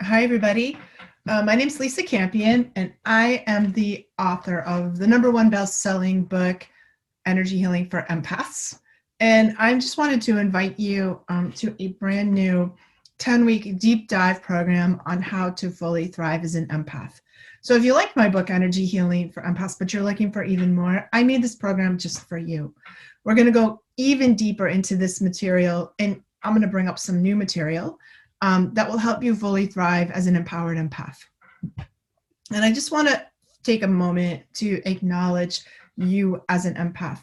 Hi, everybody. My name is Lisa Campion, and I am the author of the #1 best-selling book, Energy Healing for Empaths. And I just wanted to invite you to a brand new 10-week deep dive program on how to fully thrive as an empath. So if you like my book, Energy Healing for Empaths, but you're looking for even more, I made this program just for you. We're going to go even deeper into this material, and I'm going to bring up some new material that will help you fully thrive as an empowered empath. And I just want to take a moment to acknowledge you as an empath,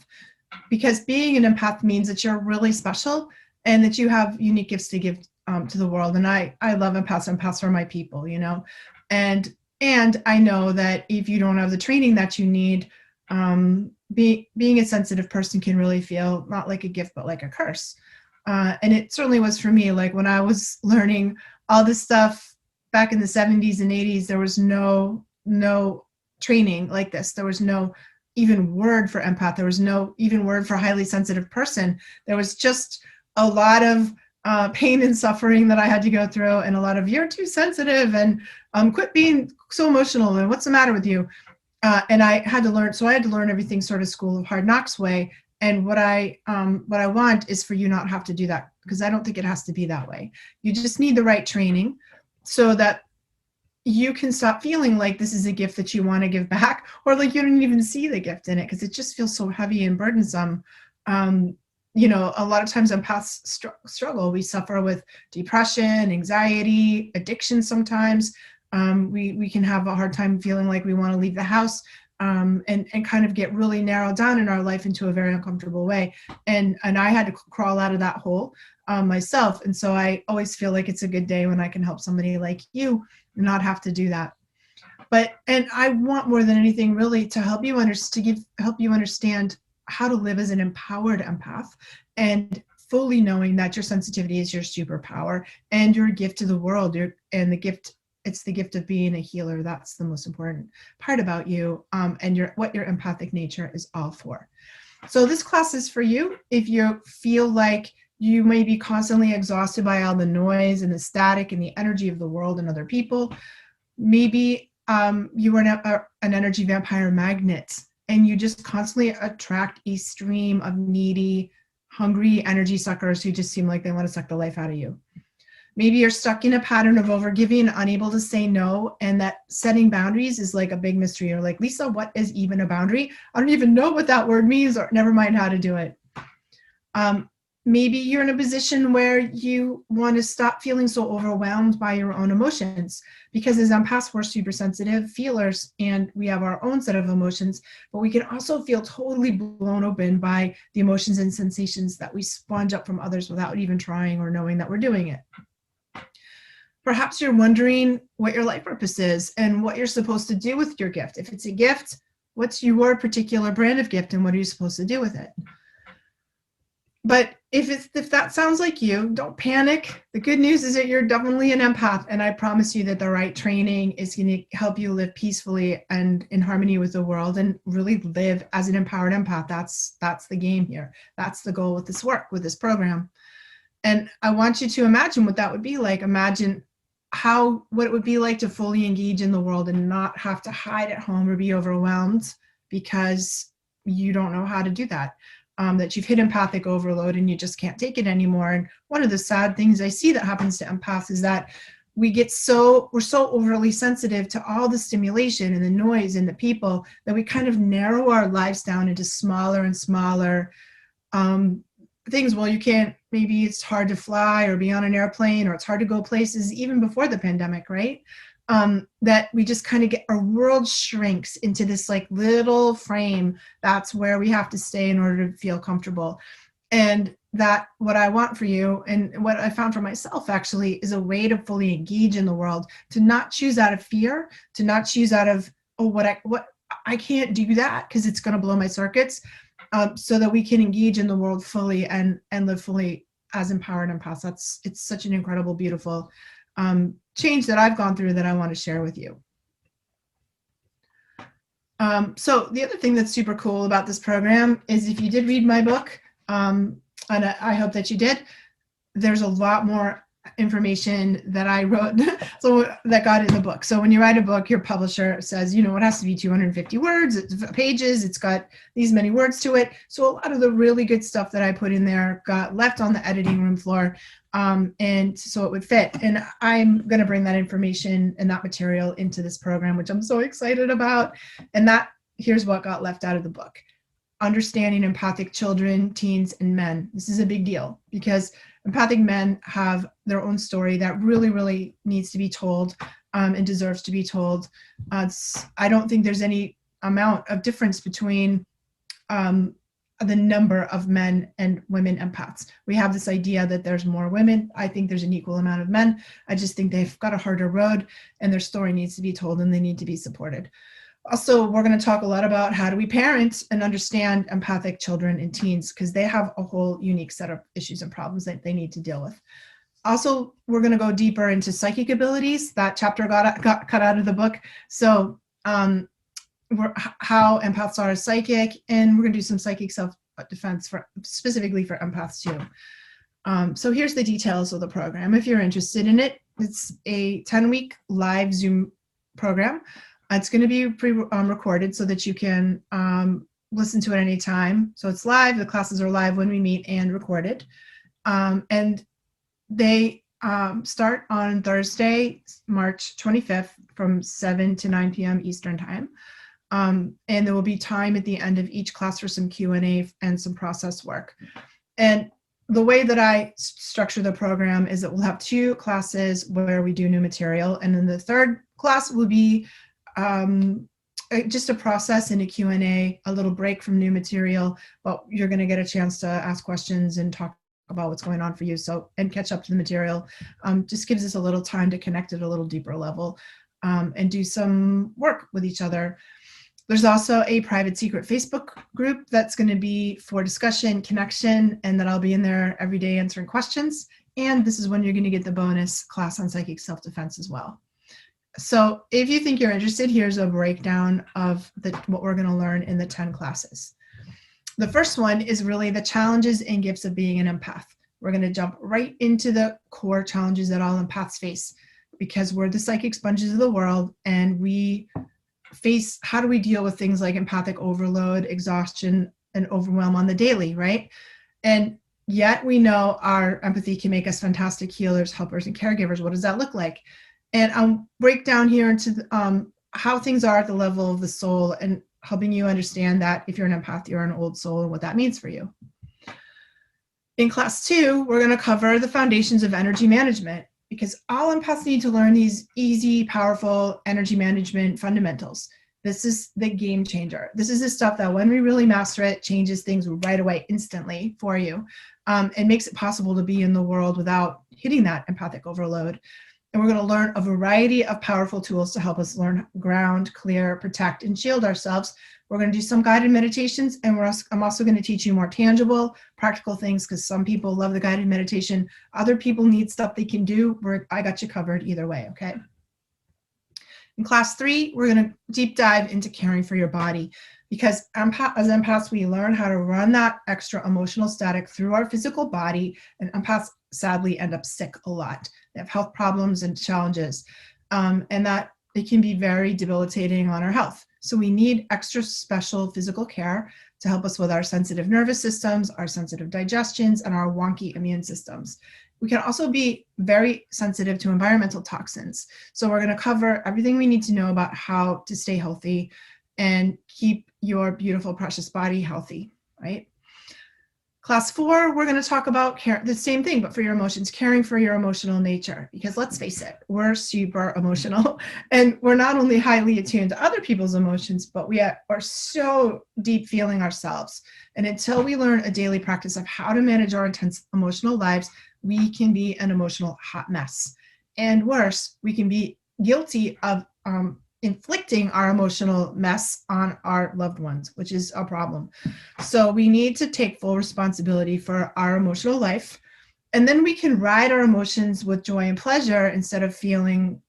because being an empath means that you're really special and that you have unique gifts to give to the world. And I love empaths. Empaths are my people, you know, and I know that if you don't have the training that you need, being a sensitive person can really feel not like a gift, but like a curse. And it certainly was for me. Like when I was learning all this stuff back in the 70s and 80s, there was no training like this. There was no even word for empath. There was no even word for highly sensitive person. There was just a lot of pain and suffering that I had to go through, and a lot of "you're too sensitive" and quit being so emotional and "what's the matter with you?" And I had to learn. So I had to learn everything sort of school of hard knocks way. And what I want is for you not have to do that, because I don't think it has to be that way. You just need the right training so that you can stop feeling like this is a gift that you want to give back, or like you don't even see the gift in it because it just feels so heavy and burdensome. You know, a lot of times empaths struggle. We suffer with depression, anxiety, addiction sometimes. We can have a hard time feeling like we want to leave the house, and kind of get really narrowed down in our life into a very uncomfortable way. And I had to crawl out of that hole myself. And so I always feel like it's a good day when I can help somebody like you not have to do that. And I want more than anything really to help you understand how to live as an empowered empath, and fully knowing that your sensitivity is your superpower and your gift to the world. It's the gift of being a healer. That's the most important part about you, and what your empathic nature is all for. So this class is for you if you feel like you may be constantly exhausted by all the noise and the static and the energy of the world and other people. Maybe you are an energy vampire magnet, and you just constantly attract a stream of needy, hungry energy suckers who just seem like they want to suck the life out of you. Maybe you're stuck in a pattern of overgiving, unable to say no, and that setting boundaries is like a big mystery. You're like, Lisa, what is even a boundary? I don't even know what that word means, or never mind how to do it. Maybe you're in a position where you want to stop feeling so overwhelmed by your own emotions, because as empaths, we're super sensitive feelers and we have our own set of emotions, but we can also feel totally blown open by the emotions and sensations that we sponge up from others without even trying or knowing that we're doing it. Perhaps you're wondering what your life purpose is and what you're supposed to do with your gift. If it's a gift, what's your particular brand of gift and what are you supposed to do with it? But if that sounds like you, don't panic. The good news is that you're definitely an empath, and I promise you that the right training is going to help you live peacefully and in harmony with the world, and really live as an empowered empath. That's the game here. That's the goal with this work, with this program. And I want you to imagine what that would be like. Imagine what it would be like to fully engage in the world and not have to hide at home or be overwhelmed because you don't know how to do that. That you've hit empathic overload and you just can't take it anymore. And one of the sad things I see that happens to empaths is that we're so overly sensitive to all the stimulation and the noise and the people that we kind of narrow our lives down into smaller and smaller things. Well, maybe it's hard to fly or be on an airplane, or it's hard to go places even before the pandemic, right? That we just kind of our world shrinks into this like little frame. That's where we have to stay in order to feel comfortable. And that what I want for you, and what I found for myself actually, is a way to fully engage in the world, to not choose out of fear, to not choose out of, what I can't do that because it's going to blow my circuits, so that we can engage in the world fully and live fully as empowered empaths. It's such an incredible, beautiful change that I've gone through that I want to share with you. So the other thing that's super cool about this program is if you did read my book, and I hope that you did, there's a lot more information that I wrote, so that got in the book. So when you write a book, your publisher says, you know, it has to be 250 words, pages, it's got these many words to it. So a lot of the really good stuff that I put in there got left on the editing room floor, and so it would fit. And I'm going to bring that information and that material into this program, which I'm so excited about. And that, here's what got left out of the book: understanding empathic children, teens, and men. This is a big deal because empathic men have their own story that really, really needs to be told, and deserves to be told. I don't think there's any amount of difference between the number of men and women empaths. We have this idea that there's more women. I think there's an equal amount of men. I just think they've got a harder road and their story needs to be told and they need to be supported. Also, we're going to talk a lot about how do we parent and understand empathic children and teens, because they have a whole unique set of issues and problems that they need to deal with. Also, we're going to go deeper into psychic abilities. That chapter got cut out of the book. So how empaths are psychic, and we're going to do some psychic self-defense specifically for empaths too. So here's the details of the program. If you're interested in it, it's a 10-week live Zoom program. It's going to be recorded so that you can listen to it anytime. So it's live. The classes are live when we meet and recorded. And they start on Thursday, March 25th from 7 to 9 p.m. Eastern time. And there will be time at the end of each class for some Q&A and some process work. And the way that I structure the program is that we'll have 2 classes where we do new material. And then the third class will be just a process and a Q&A, a little break from new material, but you're going to get a chance to ask questions and talk about what's going on for you, and catch up to the material. Just gives us a little time to connect at a little deeper level, and do some work with each other. There's also a private secret Facebook group that's going to be for discussion, connection, and that I'll be in there every day answering questions. And this is when you're going to get the bonus class on psychic self-defense as well. So if you think you're interested, here's a breakdown of what we're going to learn in the 10 classes. The first one is really the challenges and gifts of being an empath. We're going to jump right into the core challenges that all empaths face, because we're the psychic sponges of the world, and we face, how do we deal with things like empathic overload, exhaustion, and overwhelm on the daily, right? And yet we know our empathy can make us fantastic healers, helpers, and caregivers. What does that look like? And I'll break down here into how things are at the level of the soul, and helping you understand that if you're an empath, you're an old soul, and what that means for you. In class 2, we're going to cover the foundations of energy management, because all empaths need to learn these easy, powerful energy management fundamentals. This is the game changer. This is the stuff that when we really master it, changes things right away, instantly for you, and makes it possible to be in the world without hitting that empathic overload. And we're going to learn a variety of powerful tools to help us learn, ground, clear, protect, and shield ourselves. We're going to do some guided meditations, and I'm also going to teach you more tangible, practical things, because some people love the guided meditation. Other people need stuff they can do. I got you covered either way, okay? In class 3, we're going to deep dive into caring for your body, because as empaths, we learn how to run that extra emotional static through our physical body, and empaths sadly end up sick a lot. They have health problems and challenges, and that it can be very debilitating on our health. So we need extra special physical care to help us with our sensitive nervous systems, our sensitive digestions, and our wonky immune systems. We can also be very sensitive to environmental toxins. So we're going to cover everything we need to know about how to stay healthy and keep your beautiful, precious body healthy, right? Class 4, we're going to talk about the same thing, but for your emotions, caring for your emotional nature. Because let's face it, we're super emotional, and we're not only highly attuned to other people's emotions, but we are so deep feeling ourselves. And until we learn a daily practice of how to manage our intense emotional lives, we can be an emotional hot mess. And worse, we can be guilty of inflicting our emotional mess on our loved ones, which is a problem. So we need to take full responsibility for our emotional life. And then we can ride our emotions with joy and pleasure instead of feeling,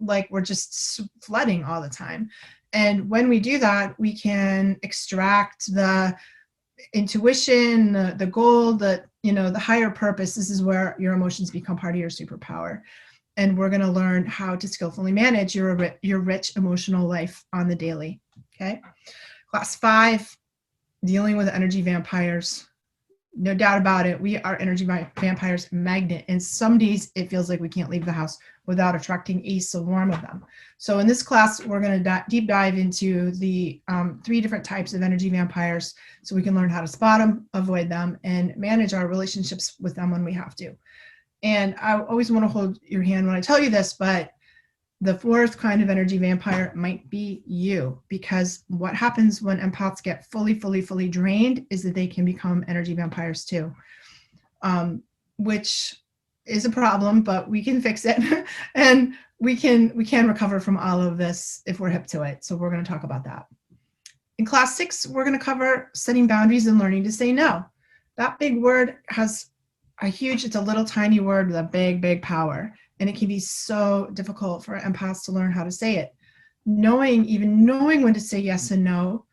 like we're just flooding all the time. And when we do that, we can extract the intuition, the goal, the higher purpose. This is where your emotions become part of your superpower. And we're going to learn how to skillfully manage your rich emotional life on the daily. Okay. Class 5, dealing with energy vampires. No doubt about it. We are energy vampires magnet. And some days it feels like we can't leave the house without attracting a swarm of them. So in this class, we're going to deep dive into the 3 different types of energy vampires so we can learn how to spot them, avoid them, and manage our relationships with them when we have to. And I always want to hold your hand when I tell you this, but the 4th kind of energy vampire might be you, because what happens when empaths get fully drained is that they can become energy vampires too, which is a problem, but we can fix it and we can recover from all of this if we're hip to it. So we're going to talk about that. In class 6, we're going to cover setting boundaries and learning to say no. That big word has it's a little tiny word with a big power. And it can be so difficult for empaths to learn how to say it. Even knowing when to say yes and no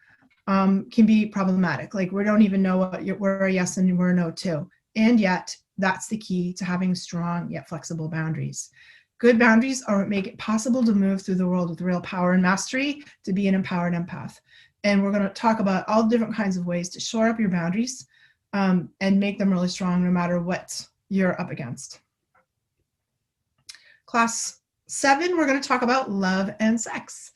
can be problematic. Like we don't even know what we're a yes and we're a no to. And yet that's the key to having strong yet flexible boundaries. Good boundaries are what make it possible to move through the world with real power and mastery, to be an empowered empath. And we're going to talk about all different kinds of ways to shore up your boundaries and make them really strong no matter what you're up against. Class 7, we're going to talk about love and sex.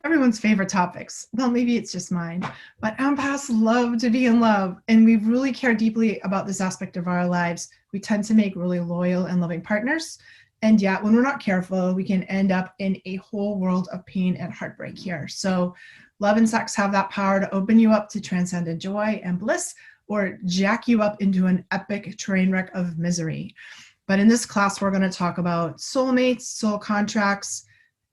Everyone's favorite topics. Well, maybe it's just mine, but empaths love to be in love, and we really care deeply about this aspect of our lives. We tend to make really loyal and loving partners, and yet when we're not careful, we can end up in a whole world of pain and heartbreak here. So love and sex have that power to open you up to transcendent joy and bliss, or jack you up into an epic train wreck of misery. But in this class, we're going to talk about soulmates, soul contracts,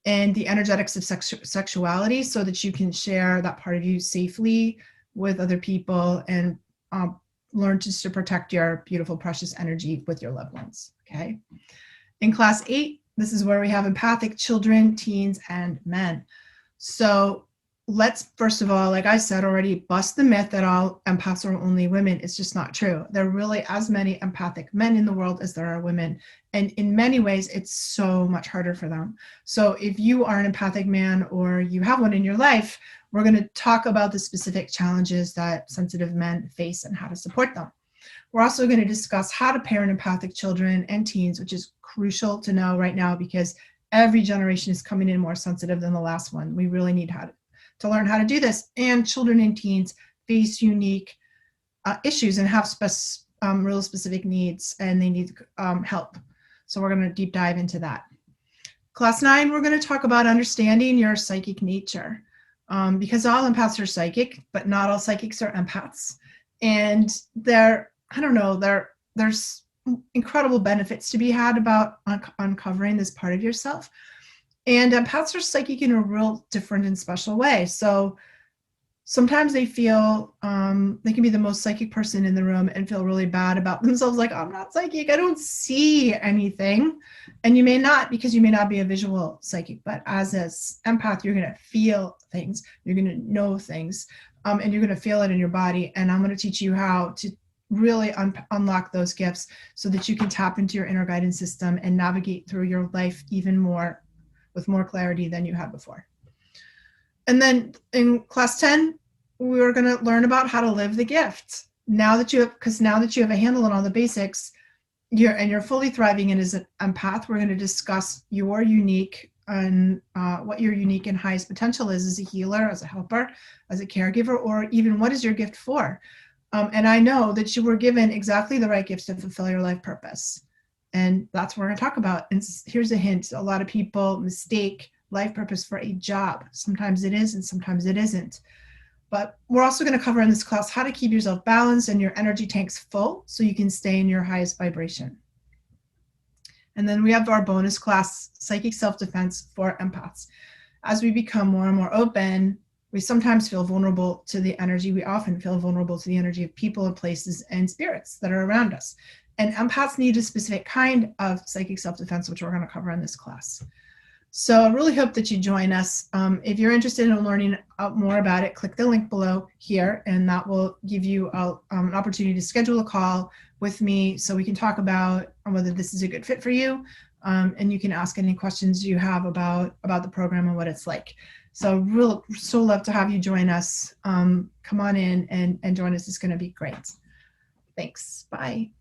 and the energetics of sexuality so that you can share that part of you safely with other people and learn just to protect your beautiful, precious energy with your loved ones. Okay. In class 8, this is where we have empathic children, teens, and men. So let's, first of all, like I said already, bust the myth that all empaths are only women. It's just not true. There are really as many empathic men in the world as there are women. And in many ways, it's so much harder for them. So if you are an empathic man or you have one in your life, we're going to talk about the specific challenges that sensitive men face and how to support them. We're also going to discuss how to parent empathic children and teens, which is crucial to know right now because every generation is coming in more sensitive than the last one. We really need to learn how to do this. And children and teens face unique issues and have real specific needs, and they need help. So we're going to deep dive into that. Class 9, we're going to talk about understanding your psychic nature, because all empaths are psychic, but not all psychics are empaths. And there's incredible benefits to be had about uncovering this part of yourself. And empaths are psychic in a real different and special way. So sometimes they feel they can be the most psychic person in the room and feel really bad about themselves. Like, I'm not psychic. I don't see anything. And you may not, because you may not be a visual psychic. But as an empath, you're going to feel things. You're going to know things. And you're going to feel it in your body. And I'm going to teach you how to really unlock those gifts so that you can tap into your inner guidance system and navigate through your life even more with more clarity than you had before. And then in class 10, we're going to learn about how to live the gift. Now that you have a handle on all the basics, you're fully thriving in as an empath, we're going to discuss your unique and what your unique and highest potential is as a healer, as a helper, as a caregiver, or even what is your gift for. And I know that you were given exactly the right gifts to fulfill your life purpose. And that's what we're going to talk about. And here's a hint. A lot of people mistake life purpose for a job. Sometimes it is and sometimes it isn't. But we're also going to cover in this class how to keep yourself balanced and your energy tanks full so you can stay in your highest vibration. And then we have our bonus class, Psychic Self-Defense for Empaths. As we become more and more open, we sometimes feel vulnerable to the energy. We often feel vulnerable to the energy of people and places and spirits that are around us. And empaths need a specific kind of psychic self-defense, which we're going to cover in this class. So I really hope that you join us. If you're interested in learning more about it, click the link below here, and that will give you an opportunity to schedule a call with me so we can talk about whether this is a good fit for you, and you can ask any questions you have about the program and what it's like. So so love to have you join us. Come on in and join us. It's going to be great. Thanks. Bye.